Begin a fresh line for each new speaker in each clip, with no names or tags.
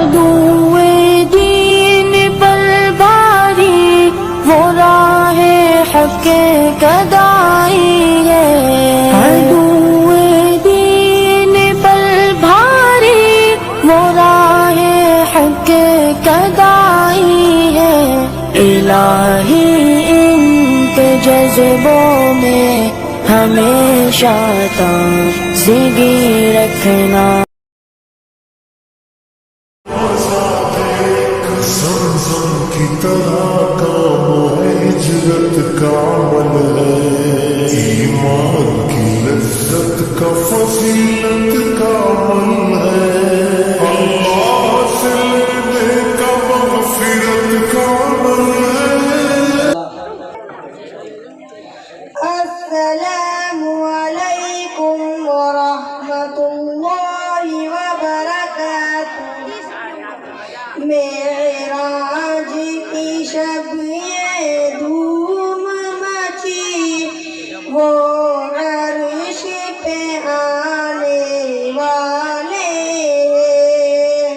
عدوِ دین پر بھاری وہ راہ حق گدائی ہے، عدوِ دین پر بھاری وہ راہ حق گدائی ہے، الہی ان کے جذبوں میں ہمیشہ تازگی رکھنا۔
زمزم کی طرح کام ہے، ہجرت کا عمل ہے، ایمان کی لذت کا فضیلت کا عمل ہے، اللہ سے لینے کا مغفرت کا عمل ہے۔
السلام علیکم ورحمۃ اللہ وبرکاتہ۔ معراج کی شب یہ دھوم مچی، وہ عرش پہ آنے والے ہیں۔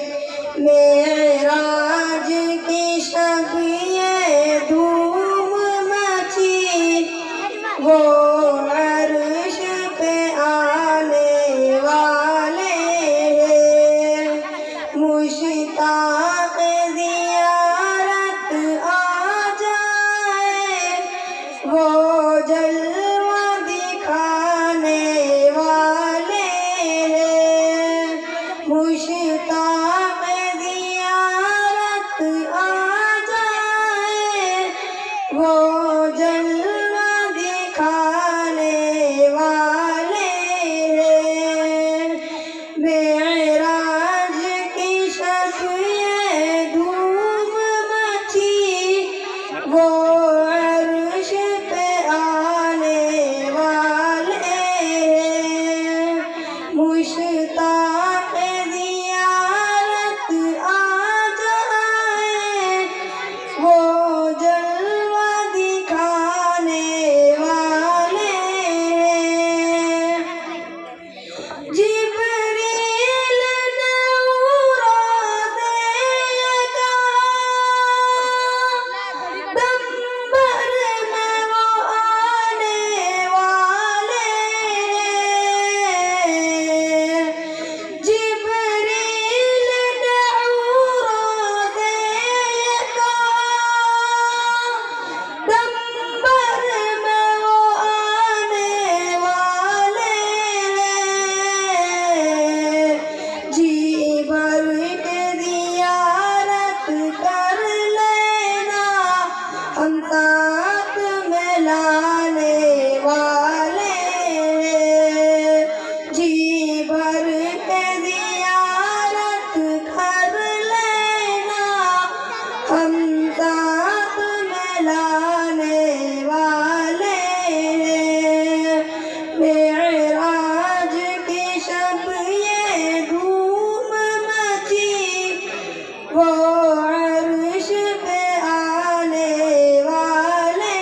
معراج کی شب یہ دھوم مچی، وہ عرش پہ آنے والے ہیں۔ مشتاق زیارت آ جائے، وہ جلوہ دکھانے والے ہیں۔ مشتاق زیارت آ جائے، وہ جلوہ دکھانے والے ہیں۔ معراج کی شب یہ دھوم مچی، وہ عرش پہ آنے والے ہیں۔ مشتاق زیارت آ جائے، وہ جلوہ دکھانے والے ہیں۔ جبریل نے عروج یہ کہا، دم بھر میں وہ آنے والے ہیں۔ جبریل نے عروج یہ کہا، دم بھر میں وہ آنے والے ہیں۔ جی بھر کے زیارت کر لینا، ہم ساتھ میں لانے والے ہیں۔ جی بھر کے زیارت کر لینا، ہم ساتھ میں لانے والے ہیں۔ معراج کی شب یہ دھوم مچی، وہ عرش پہ آنے والے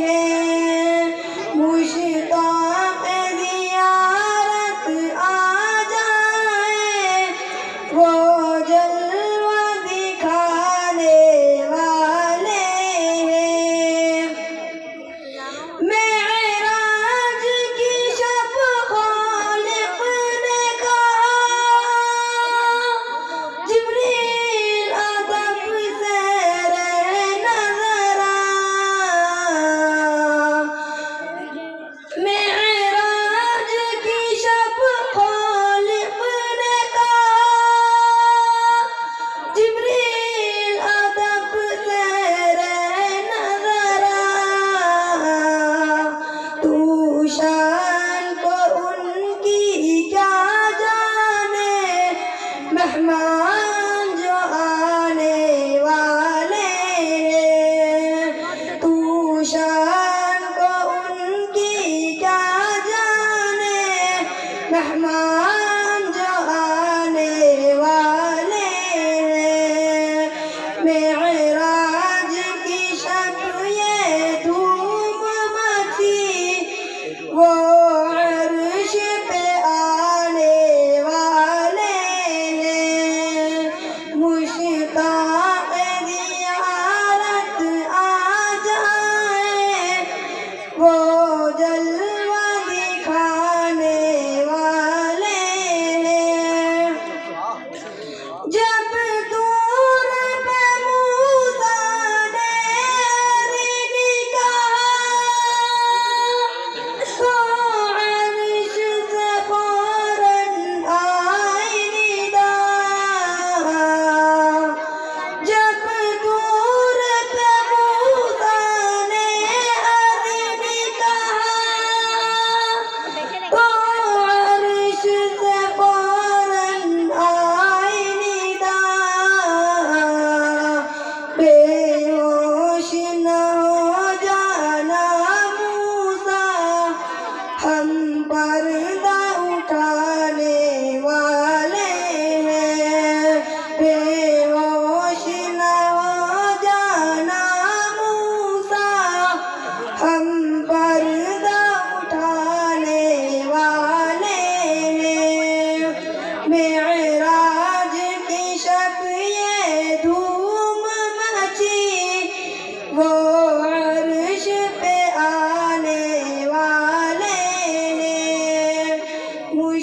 ہیں۔ مشتاق زیارت آ جائے، وہ جلوہ دکھانے والے ہیں۔ معراج کی شب خالق نے کہا، جبریل ادب سے رہنا ذرا۔ معراج کی شب خالق نے کہا، جبریل ادب سے رہنا ذرا۔ تو شان کو ان کی کیا جانے، مہمان جو آنے والے ہیں۔ تو شان کو ان کی کیا جانے، مہمان جو آنے والے ہیں۔ معراج کی شب یہ دھوم مچی، وہ عرش پہ آنے والے ہیں۔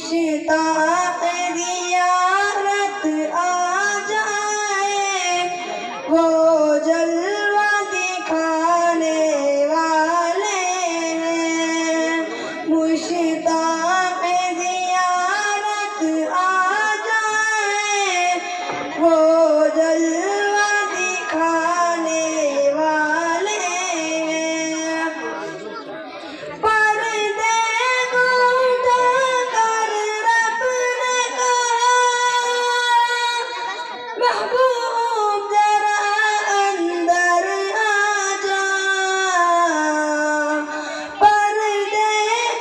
مشتاق زیارت آ جائے وہ جلوہ دکھانے والے ہیں مشتاق زیارت آ جائے وہ جلوہ دکھانے والے ہیں پردے کو اٹھا کر رب نے کہا محبوب ذرا اندر آ جا پردے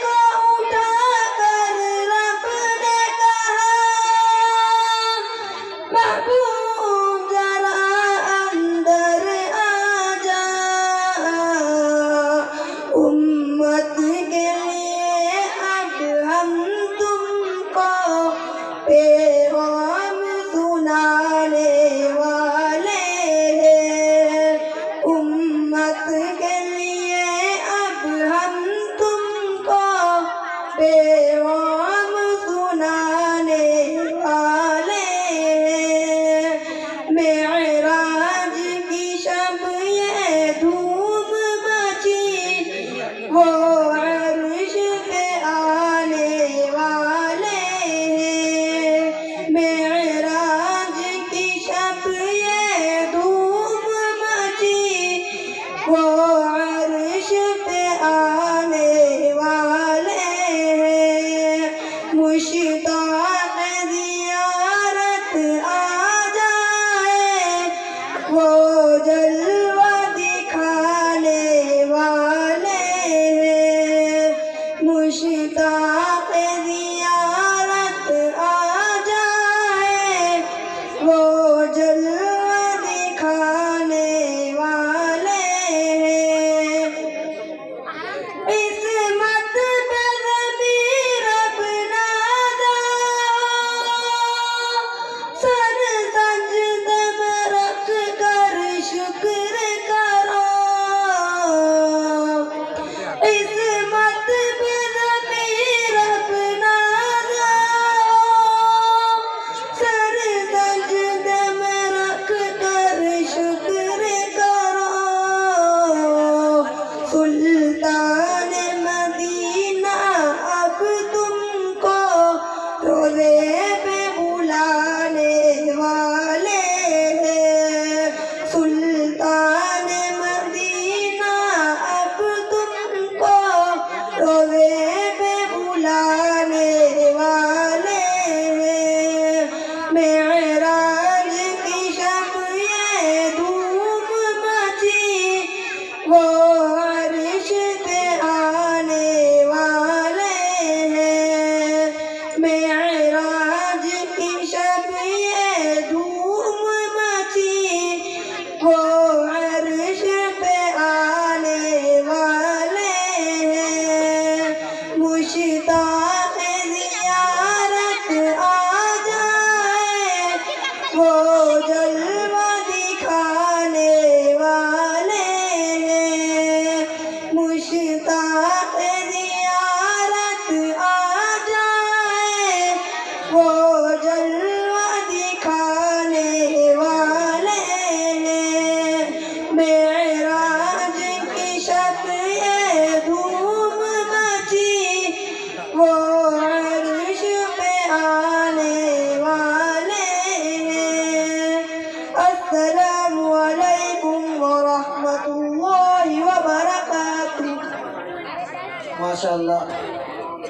کو اٹھا کر رب نے کہا محبوب ذرا اندر آ جا امت کے لیے اب ہم تم کو پیغام سنانے والے ہیں امت کے لیے اب ہم تم کو پیغام سنانے والے ہیں معراج کی شب یہ دھوم مچی وہ عرش پہ آنے والے ہیں معراج کی شب یہ دھوم مچی وہ عرش پہ آنے والے ہیں مشتاق زیارت آ جائے وہ جلوہ دکھانے والے ہیں مشتاق زیارت آ جائے وہ جلوہ دکھانے والے ہیں عصمت پہ ضمیر اپنا دو سر سجدے میں رکھ کر شکر کرو عصمت پہ ضمیر اپنا دو سر سجدے میں رکھ کر شکر کرو سلطان مدینہ اب تم کو روزے پہ بلانے والے ہیں سلطان مدینہ اب تم کو روزے پہ بلانے والے ہیں معراج کی شب یہ دھوم مچی وہ عرش پہ آنے والے ہیں معراج کی شب یہ دھوم مچی وہ عرش پہ آنے والے ہیں مشتاق زیارت آ جائے وہ جلوہ دکھانے والے ہیں مشتاق زیارت آ جائے وہ جلوہ دکھانے والے ہیں معراج کی شب یہ دھوم مچی وہ عرش پہ آنے والے ہیں السلام علیکم ورحمۃ اللہ وبرکاتہ
ماشاءاللہ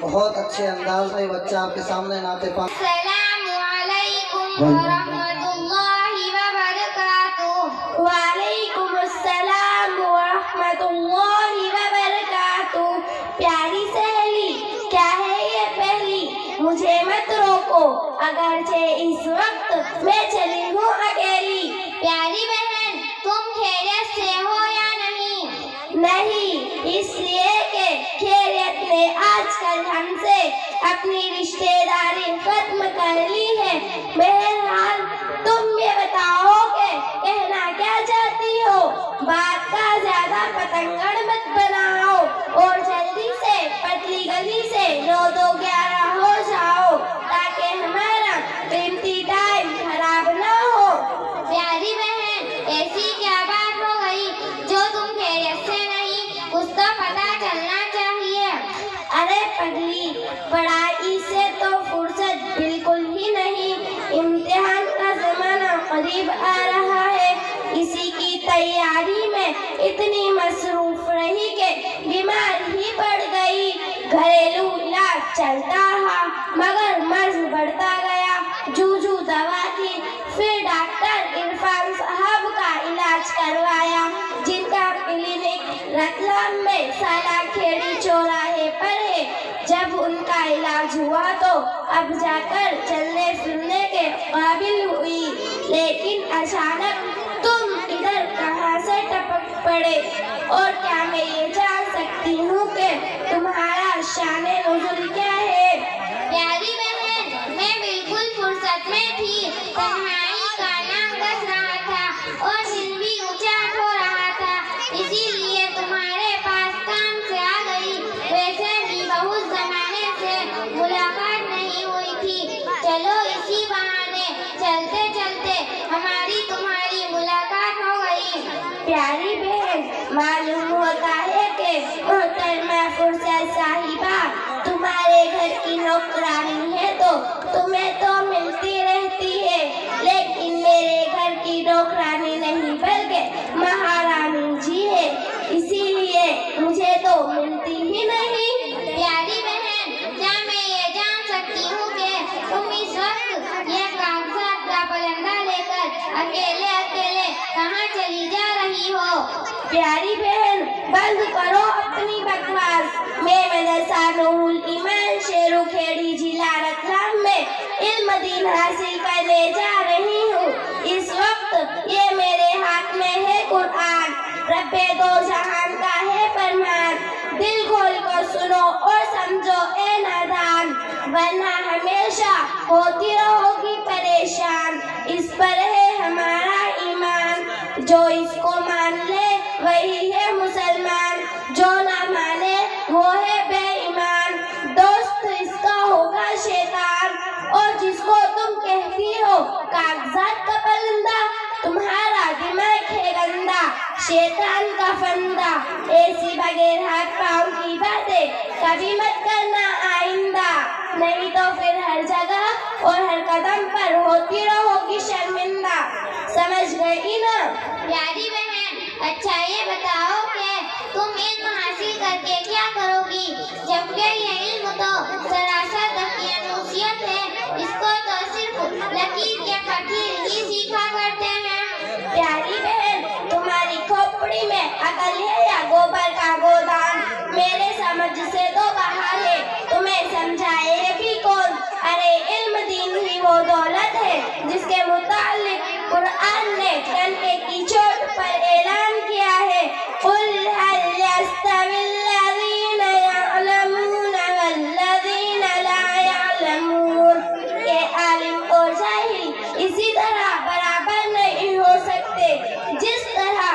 بہت اچھے انداز میں بچہ آپ کے سامنے نعت پاک
السلام علیکم ورحمۃ اللہ وبرکاتہ وعلیکم السلام ورحمۃ اللہ وبرکاتہ پیاری سہیلی کیا ہے یہ پہلی مجھے مت روکو اگرچہ اس وقت میں چلی ہوں اکیلی پیاری بہن تم خیریت سے ہو یا نہیں اس لیے کہ خیریت نے آج کل ہم سے اپنی رشتے داری ختم کر لی ہے بہرحال تم یہ بتاؤ کہ کہنا کیا چاہتی ہو بات کا زیادہ پتنگڑ مت بناؤ اور جلدی سے پتلی گلی سے 9 2 11 ہو جاؤ قریب آ رہا ہے، اسی کی تیاری میں اتنی مصروف رہی کہ بیمار ہی پڑ گئی۔ گھریلو علاج چلتا رہا مگر مرض بڑھتا گیا۔ جو دوا تھی، پھر ڈاکٹر عرفان صاحب کا علاج کروایا، جن کا کلینک رتلام میں سالہ کھیڑی چوراہے پر ہے۔ جب ان کا علاج ہوا تو اب جا کر چلنے پھرنے کے قابل ہوئی، لیکن اچانک تم ادھر کہاں سے ٹپک پڑے؟ اور کیا میں یہ جان سکتی ہوں کہ تمہارا شان نزول کیا ہے؟ پیاری بہن، میں بالکل فرصت میں تھی، تنہائی کا نام ڈس رہا تھا اور دل بھی اونچا ہو رہا تھا، اسی لیے تمہارے پاس کام سے آ گئی۔ ویسے بھی بہت زمانے سے ملاقات نہیں ہوئی تھی، چلو اسی بہانے چلتے چلتے ہماری تمہاری ملاقات ہو گئی۔ پیاری بہن، معلوم ہوتا ہے کہ محترمہ فرصت صاحبہ تمہارے گھر کی نوکرانی ہے تو تمہیں تو ملتی رہتی ہے، لیکن میرے گھر کی نوکرانی نہیں بلکہ مہارانی جی ہے، اسی لیے مجھے تو ملتی ہی نہیں۔ پیاری بہن، کیا میں یہ جان سکتی ہوں کہ تم اس وقت یہ کاغذات کا پلندہ لے کر اکیلے کہاں چلی جا رہی ہو؟ پیاری بہن، بند کرو اپنی بکواس۔ میں مدرسہ نور الایمان شیرو کھیڑی ضلع رتلام میں علم دین حاصل کرنے جا رہی ہوں۔ اس وقت یہ میرے ہاتھ میں ہے قرآن، رب دو جہان کا ہے فرمان، دل کھول کر سنو اور سمجھو اے نادان، ورنہ ہمیشہ ہوتی رہو گی پریشان۔ اس پر ہے ہمارا ایمان، جو اس کو مان لے وہی ہے مسلمان، جو نہ مانے وہ ہے بے ایمان، دوست اس کا ہوگا شیطان، اور جس کو تم کہتی ہو کاغذات کا پلندہ، تمہارا دماغ ہے گندا، شیطان کا فندہ۔ ایسی بغیر ہاتھ پاؤں کی باتیں کبھی مت کرنا آئندہ، نہیں تو پھر ہر جگہ اور ہر قدم پر ہوتی رہو گی شرمندہ۔ سمجھ گئی نا؟ پیاری بہن، اچھا یہ بتاؤ کہ تم علم حاصل کر کے کیا کرو گی؟ جبکہ یہ علم تو سراسر دقیانوسیت ہے، اس کو تو صرف لکیر کے فقیر ہی سیکھا کرتے ہیں۔ پیاری بہن، تمہاری کھوپڑی میں عقل ہے یا گوبر کا گودان؟ میرے سمجھ سے تو باہر ہے، تمہیں سمجھائے بھی کون؟ ارے علم دین ہی وہ دولت ہے جس کے متعلق قرآن نے ڈنڈے کی چوٹ پر اعلان کیا ہے، قُلْ هَلْ يَسْتَوِي الَّذِينَ يَعْلَمُونَ وَالَّذِينَ لَا يَعْلَمُونَ، کہ عالم اور جاہل اسی طرح برابر نہیں ہو سکتے، جس طرح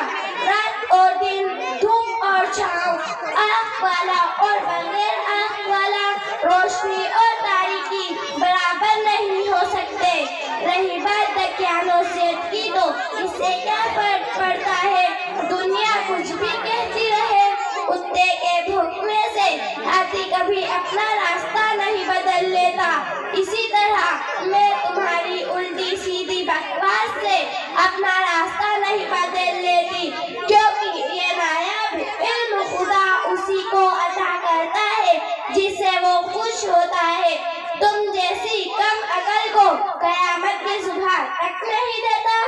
رات اور دن، دھوپ اور چھاؤں، آنکھ والا اور بغیر آنکھ والا، روشنی اور تاریکی برابر نہیں ہو سکتے۔ رہی بات دقیانوسیت کی تو اس سے کیا فرق پڑتا ہے؟ دنیا کچھ بھی کہتی رہے، کتے کے بھونکنے سے ہاتھی کبھی اپنا راستہ نہیں بدل لیتا، اسی طرح میں تمہاری الٹی سیدھی بکواس سے اپنا راستہ نہیں بدل لیتی، کیونکہ یہ نایاب علم خدا اسی کو عطا کرتا ہے جس سے وہ خوش ہوتا ہے، تم جیسی کم عقل کو قیامت کی صبح تک نہیں دیتا۔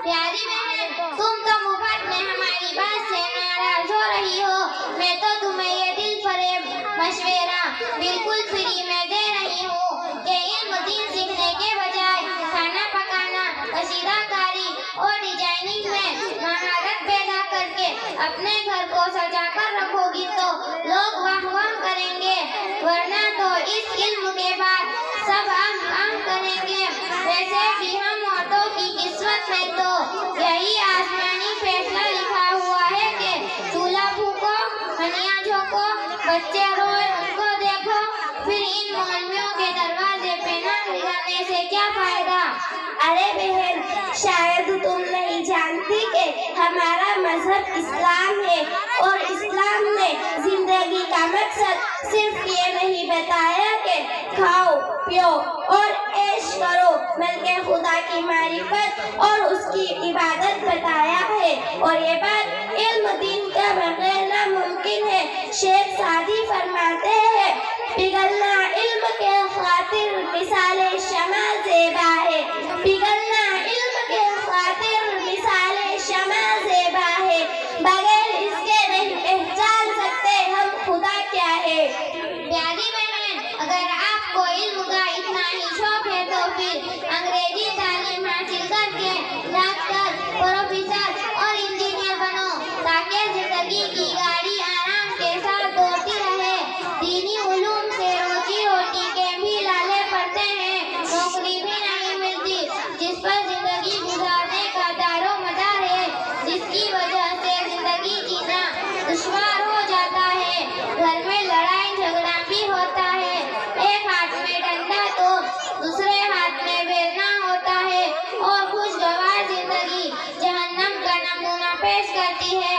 پیاری بہن، تم تو مفت میں ہماری بات سے ناراض ہو رہی ہو، میں تو تمہیں یہ دل فریب مشورہ بالکل فری میں دے رہی ہوں کہ علم دین سیکھنے کے بجائے کھانا پکانا، کشیدہ کاری اور ڈیزائننگ میں مہارت پیدا کر کے اپنے گھر کو سجا کر رکھو گی تو لوگ واہ واہ کریں گے، ورنہ تو اس علم کے بعد سب کریں گے۔ ویسے بھی ہم عورتوں کی قسمت میں تو یہی آسمانی فیصلہ لکھا ہوا ہے کہ چولہا پھونکو، ہنیاں جھونکو، بچے روئے ان کو دیکھو، پھر ان مولویوں کے دروازے پہ نہ لگانے سے کیا فائدہ؟ ارے بہن، شاید تم نہیں جانتی کہ ہمارا مذہب اسلام ہے، اور اسلام نے زندگی کا مقصد صرف یہ نہیں بتایا کہ کھاؤ پیو اور عیش کرو، بلکہ خدا کی معرفت اور اس کی عبادت بتایا ہے، اور یہ بات علم دین کے بغیر ناممکن ہے۔ شیخ سعدی فرماتے ہیں، پگھلنا علم کے خاطر مثال شمع زیبا ہے، پگھلنا علم کے خاطر مثال شمع زیبا ہے، بغیر اس کے نہیں پہچان سکتے ہم خدا کیا ہے۔ پیاری بہن، اگر آپ کو علم کا اتنا ہی شوق ہے تو پھر انگریزی تعلیم حاصل کر کے ڈاکٹر، پروفیسر اور انجینئر بنو، تاکہ زندگی کی گاڑی آرام کے ساتھ دوڑتی رہے۔ دینی علوم سے روزی روٹی کے بھی لالے پڑتے ہیں، نوکری بھی نہیں ملتی جس پر زندگی گزارنے کا دار و مدار ہے، جس کی وجہ سے زندگی جینا دشوار ہو جاتا ہے، گھر میں لڑائی جھگڑا بھی ہوتا ہے، ایک ہاتھ میں ڈنڈا تو دوسرے ہاتھ میں بیلنا ہوتا ہے، اور خوشگوار زندگی جہنم کا نمونہ پیش کرتی ہے۔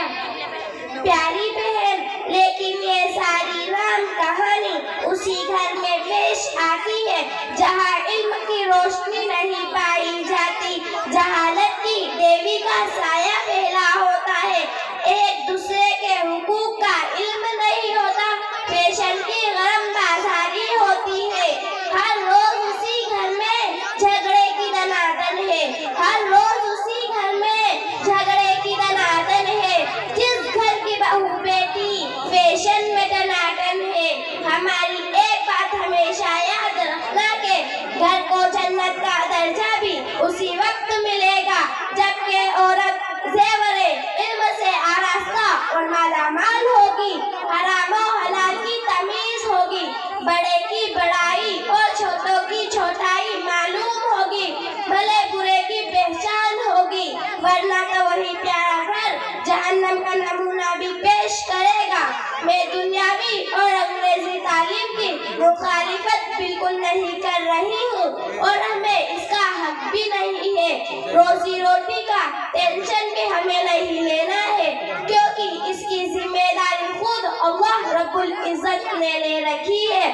پیاری بہن، لیکن یہ ساری رام کہانی اسی گھر میں پیش آتی ہے جہاں علم کی روشنی نہیں پائی جاتی، جہالت کی دیوی کا سایہ پھیلا ہوتا ہے، ایک دوسرے کے حقوق کا علم نہیں ہوتا، فیشن کی غرم بازاری ہوتی ہے، ہر روز اسی گھر میں جھگڑے کی دنادن ہے، ہر روز اسی گھر میں جھگڑے کی دنادن ہے، جس گھر کی بہو بیٹی فیشن میں ٹناٹن ہے۔ ہماری ایک بات ہمیشہ یاد رکھنا کہ گھر کو جنت کا درجہ بھی اسی وقت ملے گا جبکہ عورت زیور علم سے آراستہ اور مالا مال ہوگی، حرام و حلال کی تمیز ہوگی، بڑے کی بڑائی اور چھوٹوں کی چھوٹائی معلوم ہوگی، بھلے برے کی پہچان ہوگی، ورنہ تو وہی پیارا گھر جہنم کا نمونہ بھی پیش کرے گا۔ میں دنیاوی اور انگریزی تعلیم کی مخالفت بالکل نہیں کر رہی ہوں، اور ہمیں اس کا حق بھی نہیں ہے، روزی روٹی کا ٹینشن بھی ہمیں نہیں لینا ہے، کیونکہ اس کی ذمہ داری خود اللہ رب العزت نے لے رکھی ہے۔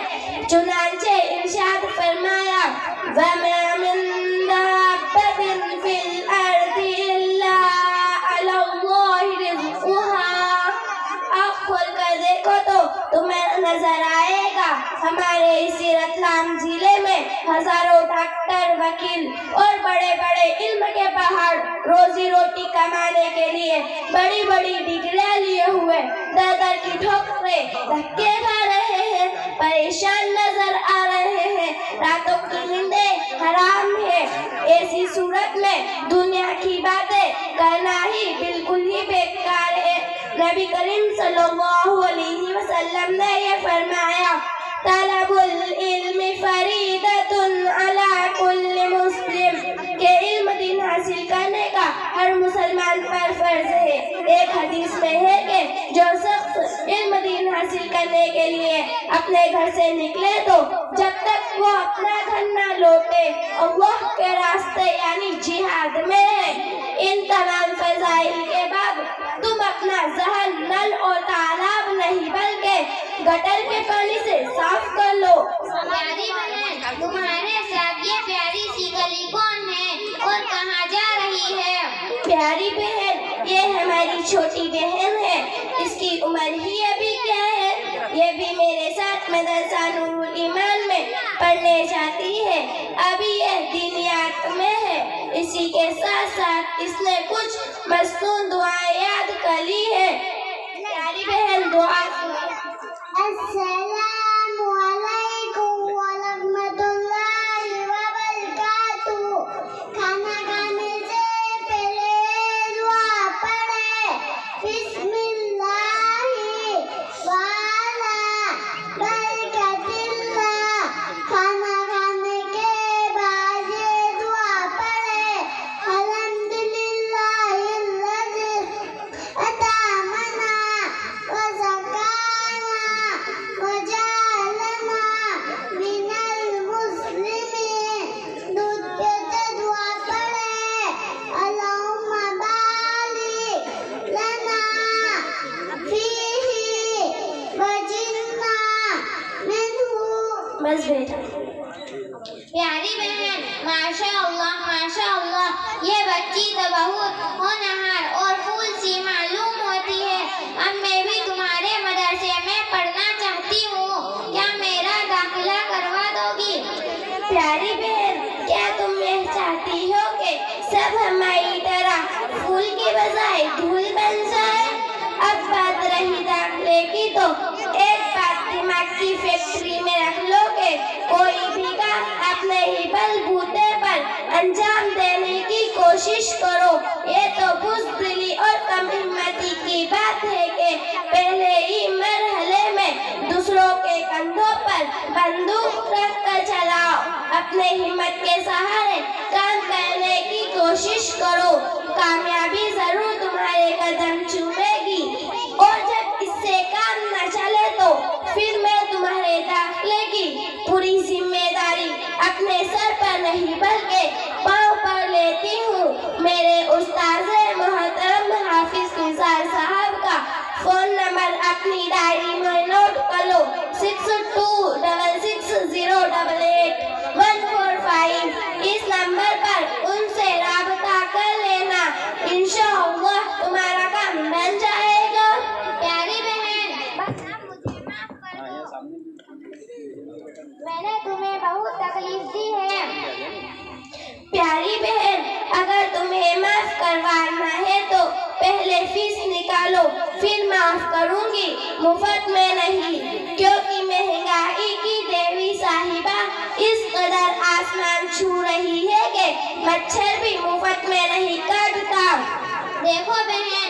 چنانچہ ارشاد فرمایا، وَمَا مِن دَابَّةٍ فِي الْأَرْضِ إِلَّا عَلَى اللَّهِ رِزْقُهَا۔ آپ کھول کر دیکھو تو تمہیں نظر آئے گا ہمارے اسی رتلام ضلع میں ہزاروں ڈاکٹر، وکیل اور بڑے بڑے علم کے پہاڑ روزی روٹی کمانے کے لیے بڑی بڑی ڈگریاں لیے ہوئے در در کی ٹھوکریں دھکے کھا رہے ہیں، پریشان نظر آ رہے ہیں، راتوں کی نیندیں حرام ہے۔ ایسی صورت میں دنیا کی باتیں کرنا ہی بالکل ہی بیکار ہے۔ نبی کریم صلی اللہ علیہ وسلم نے یہ فرمایا، طلب العلم فریضۃ علی کل مسلم، کہ علم دین حاصل کرنے کا ہر مسلمان پر فرض ہے۔ ایک حدیث میں ہے کہ جو شخص علم دین حاصل کرنے کے لیے اپنے گھر سے نکلے تو جب تک وہ اپنا گھر نہ لوٹے اللہ کے راستے یعنی جہاد میں ہے۔ ان تمام فضائل کے بعد تم اپنا ذہن نل اور تالاب نہیں بلکہ گٹر کے پانی سے صاف کر لو۔ پیاری بہن، تمہارے ساتھ یہ پیاری سی گلی کون ہے اور کہاں جا رہی ہے؟ پیاری بہن، یہ ہماری چھوٹی بہن ہے، اس کی عمر ہی ابھی کیا ہے، یہ بھی میرے ساتھ مدرسہ نور الایمان میں پڑھنے جاتی ہے، ابھی یہ دینیات میں ہے، اسی کے ساتھ ساتھ اس نے کچھ مصنون دعائیں یاد کر لی ہے۔ پیاری بہن دعا
السلام علیکم ورحمۃ اللہ وبرکاتہ۔ کھانا کھانے سے پہلے دعا پڑھے، بسم اللہ وعلی برکت اللہ۔ کھانا کھانے کے بعد یہ دعا پڑھے، الحمدللہ الذی اطعمنا وسقانا وجعلنا
بچی تو بہت ہونہار اور پھول سی معلوم ہوتی ہے. اب میں بھی تمہارے مدرسے میں پڑھنا چاہتی ہوں. کیا میرا داخلہ کروا دو گی؟ پیاری بہن، کیا تم یہ چاہتی ہو کہ سب ہماری طرح پھول کے بجائے دھول بن جائے؟ اب بات رہی داخلے کی تو ایک بات دماغ کی فیکٹری میں رکھ لو کہ کوئی بھی کام اپنے ہی بل بوتے پر انجام دینے کی کوشش کرو. یہ تو بزدلی اور کم ہمتی کی بات ہے کہ پہلے ہی مرحلے میں دوسروں کے کندھوں پر بندوق رکھ کر چلاؤ. اپنے ہمت کے سہارے کام کرنے کی کوشش کرو. کامیابی ضرور تمہارے قدم چومے گی اور جب اس سے کام نہ چلے تو پھر میں تمہارے داخلے کی پوری ذمہ داری اپنے سر پر نہیں بلکہ پاؤں پر لیتی ہوں. میرے استاذ محترم حافظ نثار صاحب کا فون نمبر اپنی ڈائری میں نوٹ کر لو. 6266088145. اس نمبر پر ان سے رابطہ کر لینا. انشاءاللہ تمہارا کام بن جائے گا. پیاری بہن، بس اب مجھے معاف کر دو. میں نے تمہیں بہت تکلیف دی ہے. پیاری بہن، اگر تمہیں معاف کروانا ہے تو پہلے فیس نکالو، پھر معاف کروں گی. مفت میں نہیں، کیونکہ مہنگائی کی دیوی صاحبہ اس قدر آسمان چھو رہی ہے کہ مچھر بھی مفت میں نہیں کاٹتا. دیکھو بہن،